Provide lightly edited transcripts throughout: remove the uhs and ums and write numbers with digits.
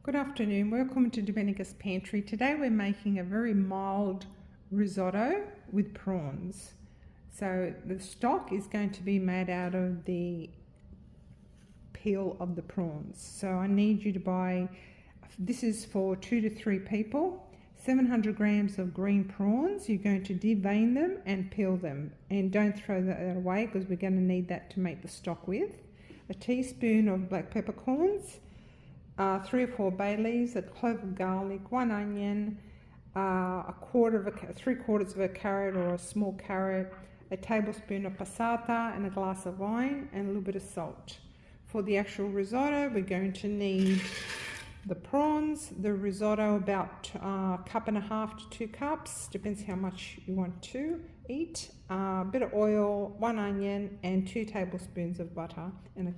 Good afternoon, welcome to Domenica's Pantry. Today we're making a very mild risotto with prawns. So the stock is going to be made out of the peel of the prawns. So I need you to buy, this is for 2 to 3 people, 700 grams of green prawns. You're going to devein them and peel them, and don't throw that away because we're going to need that to make the stock with. A teaspoon of black peppercorns, 3 or 4 bay leaves, a clove of garlic, 1 onion, 3/4 of a carrot or a small carrot, a tablespoon of passata and a glass of wine, and a little bit of salt. For the actual risotto, we're going to need the prawns, the risotto about a cup and a half to 2 cups, depends how much you want to eat, a bit of oil, 1 onion and 2 tablespoons of butter and a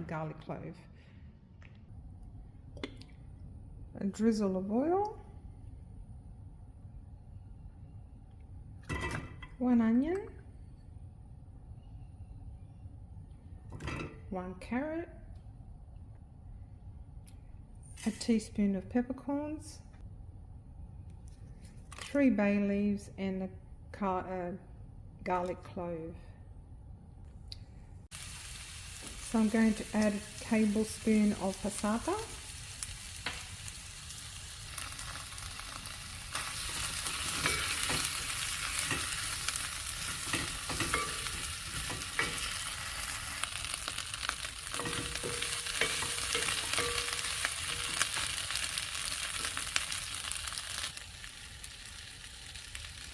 garlic clove. A drizzle of oil, 1 onion, 1 carrot, a teaspoon of peppercorns, 3 bay leaves and a garlic clove. So I'm going to add a tablespoon of passata,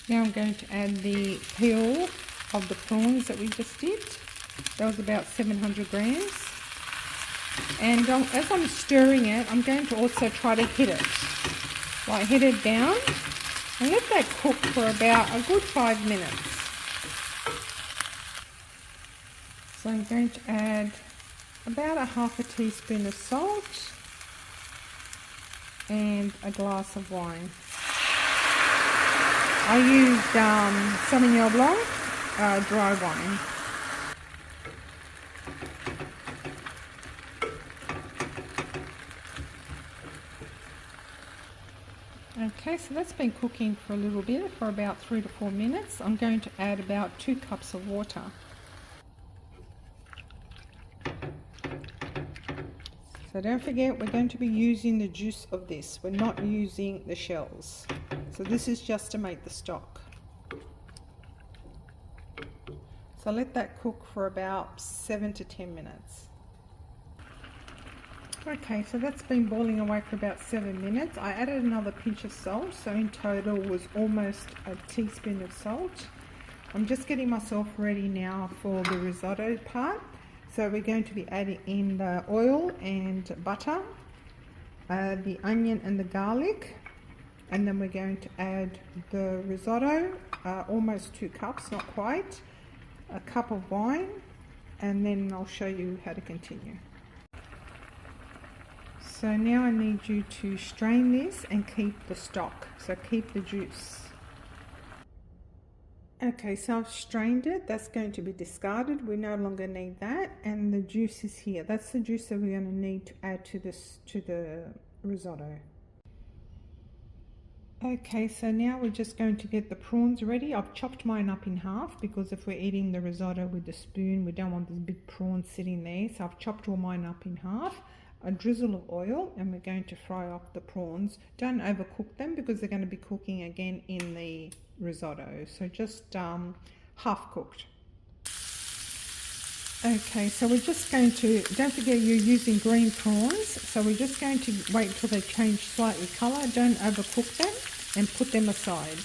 now I'm going to add the peel of the prawns that we just did. That was about 700 grams. And as I'm stirring it, I'm going to also try to hit it. Like hit it down and let that cook for about a good 5 minutes. So I'm going to add about a half a teaspoon of salt and a glass of wine. I used Sauvignon Blanc, dry wine. Okay, so that's been cooking for a little bit, for about 3 to 4 minutes. I'm going to add about 2 cups of water. So don't forget, we're going to be using the juice of this. We're not using the shells. So this is just to make the stock. So let that cook for about 7 to 10 minutes. Okay, so that's been boiling away for about 7 minutes. I added another pinch of salt, so in total was almost a teaspoon of salt. I'm just getting myself ready now for the risotto part. So we're going to be adding in the oil and butter, the onion and the garlic, and then we're going to add the risotto, almost 2 cups, not quite, a cup of wine, and then I'll show you how to continue. So now I need you to strain this and keep the stock, so keep the juice. Okay, so I've strained it. That's going to be discarded. We no longer need that, and the juice is here. That's the juice that we're going to need to add to the risotto. Okay, so now we're just going to get the prawns ready. I've chopped mine up in half because if we're eating the risotto with the spoon, we don't want this big prawn sitting there. So I've chopped all mine up in half. A drizzle of oil, and we're going to fry up the prawns. Don't overcook them because they're going to be cooking again in the risotto. So just half cooked. Okay, so we're just going to, don't forget you're using green prawns, so we're just going to wait until they change slightly colour. Don't overcook them and put them aside.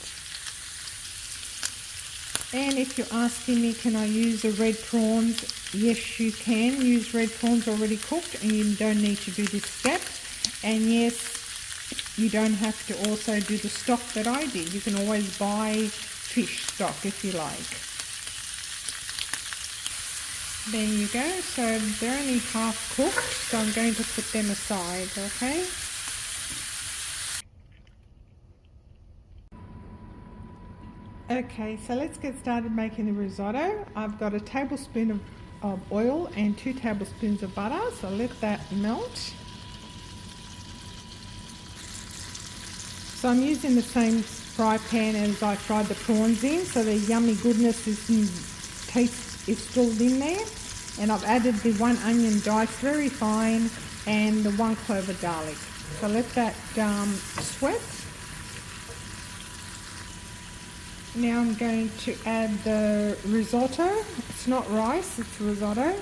And if you're asking me, can I use the red prawns? Yes, you can use red prawns already cooked, and you don't need to do this step. And yes, you don't have to also do the stock that I did. You can always buy fish stock if you like. There you go. So they're only half cooked, so I'm going to put them aside, okay? Okay, so let's get started making the risotto. I've got a tablespoon of of oil and 2 tablespoons of butter, so let that melt. So I'm using the same fry pan as I fried the prawns in, so the yummy goodness taste is still in there. And I've added the 1 onion diced very fine and the 1 clove of garlic. So let that sweat. Now I'm going to add the risotto. It's not rice, it's risotto.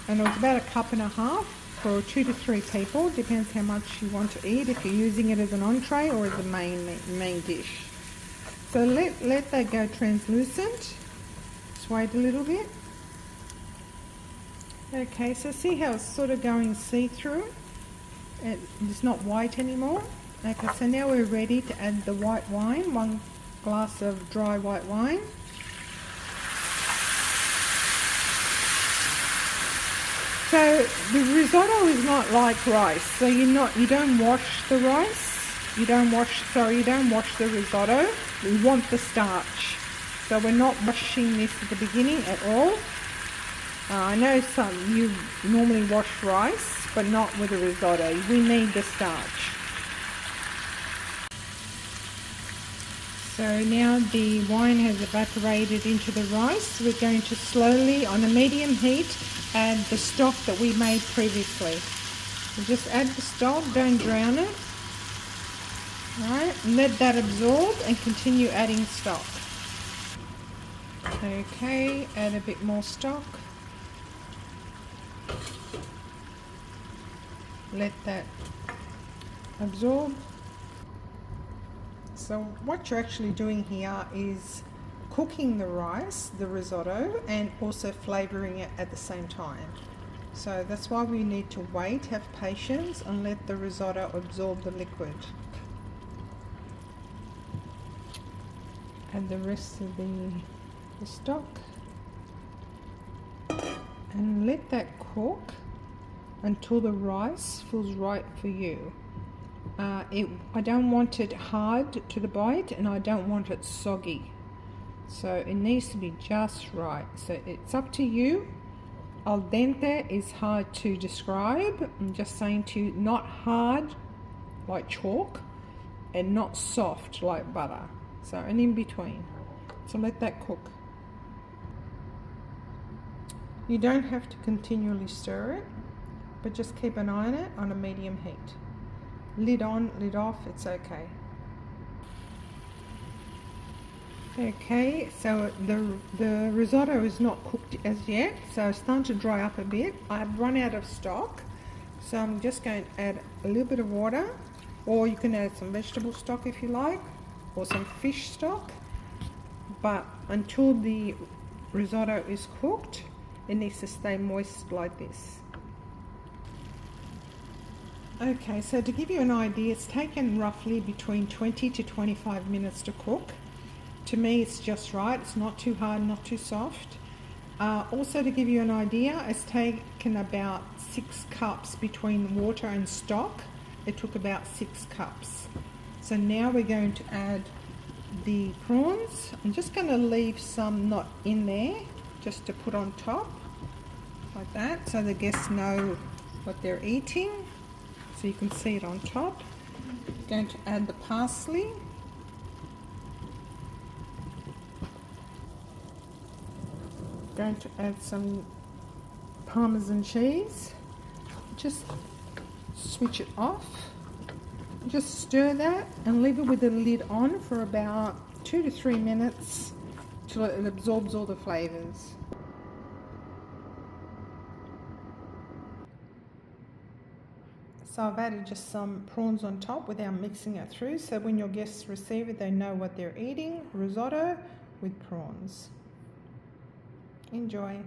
And it's about 1.5 cups for 2 to 3 people. Depends how much you want to eat, if you're using it as an entree or as a main dish. So let that go translucent. Just wait a little bit. Okay, so see how it's sort of going see-through? It's not white anymore. Okay, so now we're ready to add the white wine, 1 glass of dry white wine. So the risotto is not like rice. So you don't wash the rice. You don't wash the risotto. We want the starch. So we're not washing this at the beginning at all. I know you normally wash rice, but not with a risotto. We need the starch. So now the wine has evaporated into the rice. We're going to slowly, on a medium heat, add the stock that we made previously. So just add the stock, don't drown it. Alright, let that absorb and continue adding stock. Okay, add a bit more stock. Let that absorb. So what you're actually doing here is cooking the rice, the risotto, and also flavouring it at the same time. So that's why we need to wait, have patience, and let the risotto absorb the liquid. Add the rest of the stock and let that cook until the rice feels right for you. I don't want it hard to the bite, and I don't want it soggy. So it needs to be just right. So it's up to you. Al dente is hard to describe. I'm just saying to you, not hard like chalk and not soft like butter. So an in between. So let that cook. You don't have to continually stir it, but just keep an eye on it on a medium heat. Lid on, lid off, it's okay. Okay, so the risotto is not cooked as yet, so it's starting to dry up a bit. I've run out of stock, so I'm just going to add a little bit of water, or you can add some vegetable stock if you like, or some fish stock. But until the risotto is cooked, it needs to stay moist like this. Okay, so to give you an idea, it's taken roughly between 20 to 25 minutes to cook. To me, it's just right. It's not too hard, not too soft. Also, to give you an idea, it's taken about 6 cups between water and stock. It took about 6 cups. So now we're going to add the prawns. I'm just going to leave some not in there, just to put on top, like that, so the guests know what they're eating. So you can see it on top. I'm going to add the parsley. Going to add some Parmesan cheese. Just switch it off. Just stir that and leave it with the lid on for about 2 to 3 minutes till it absorbs all the flavours. So I've added just some prawns on top without mixing it through, so when your guests receive it, they know what they're eating. Risotto with prawns. Enjoy.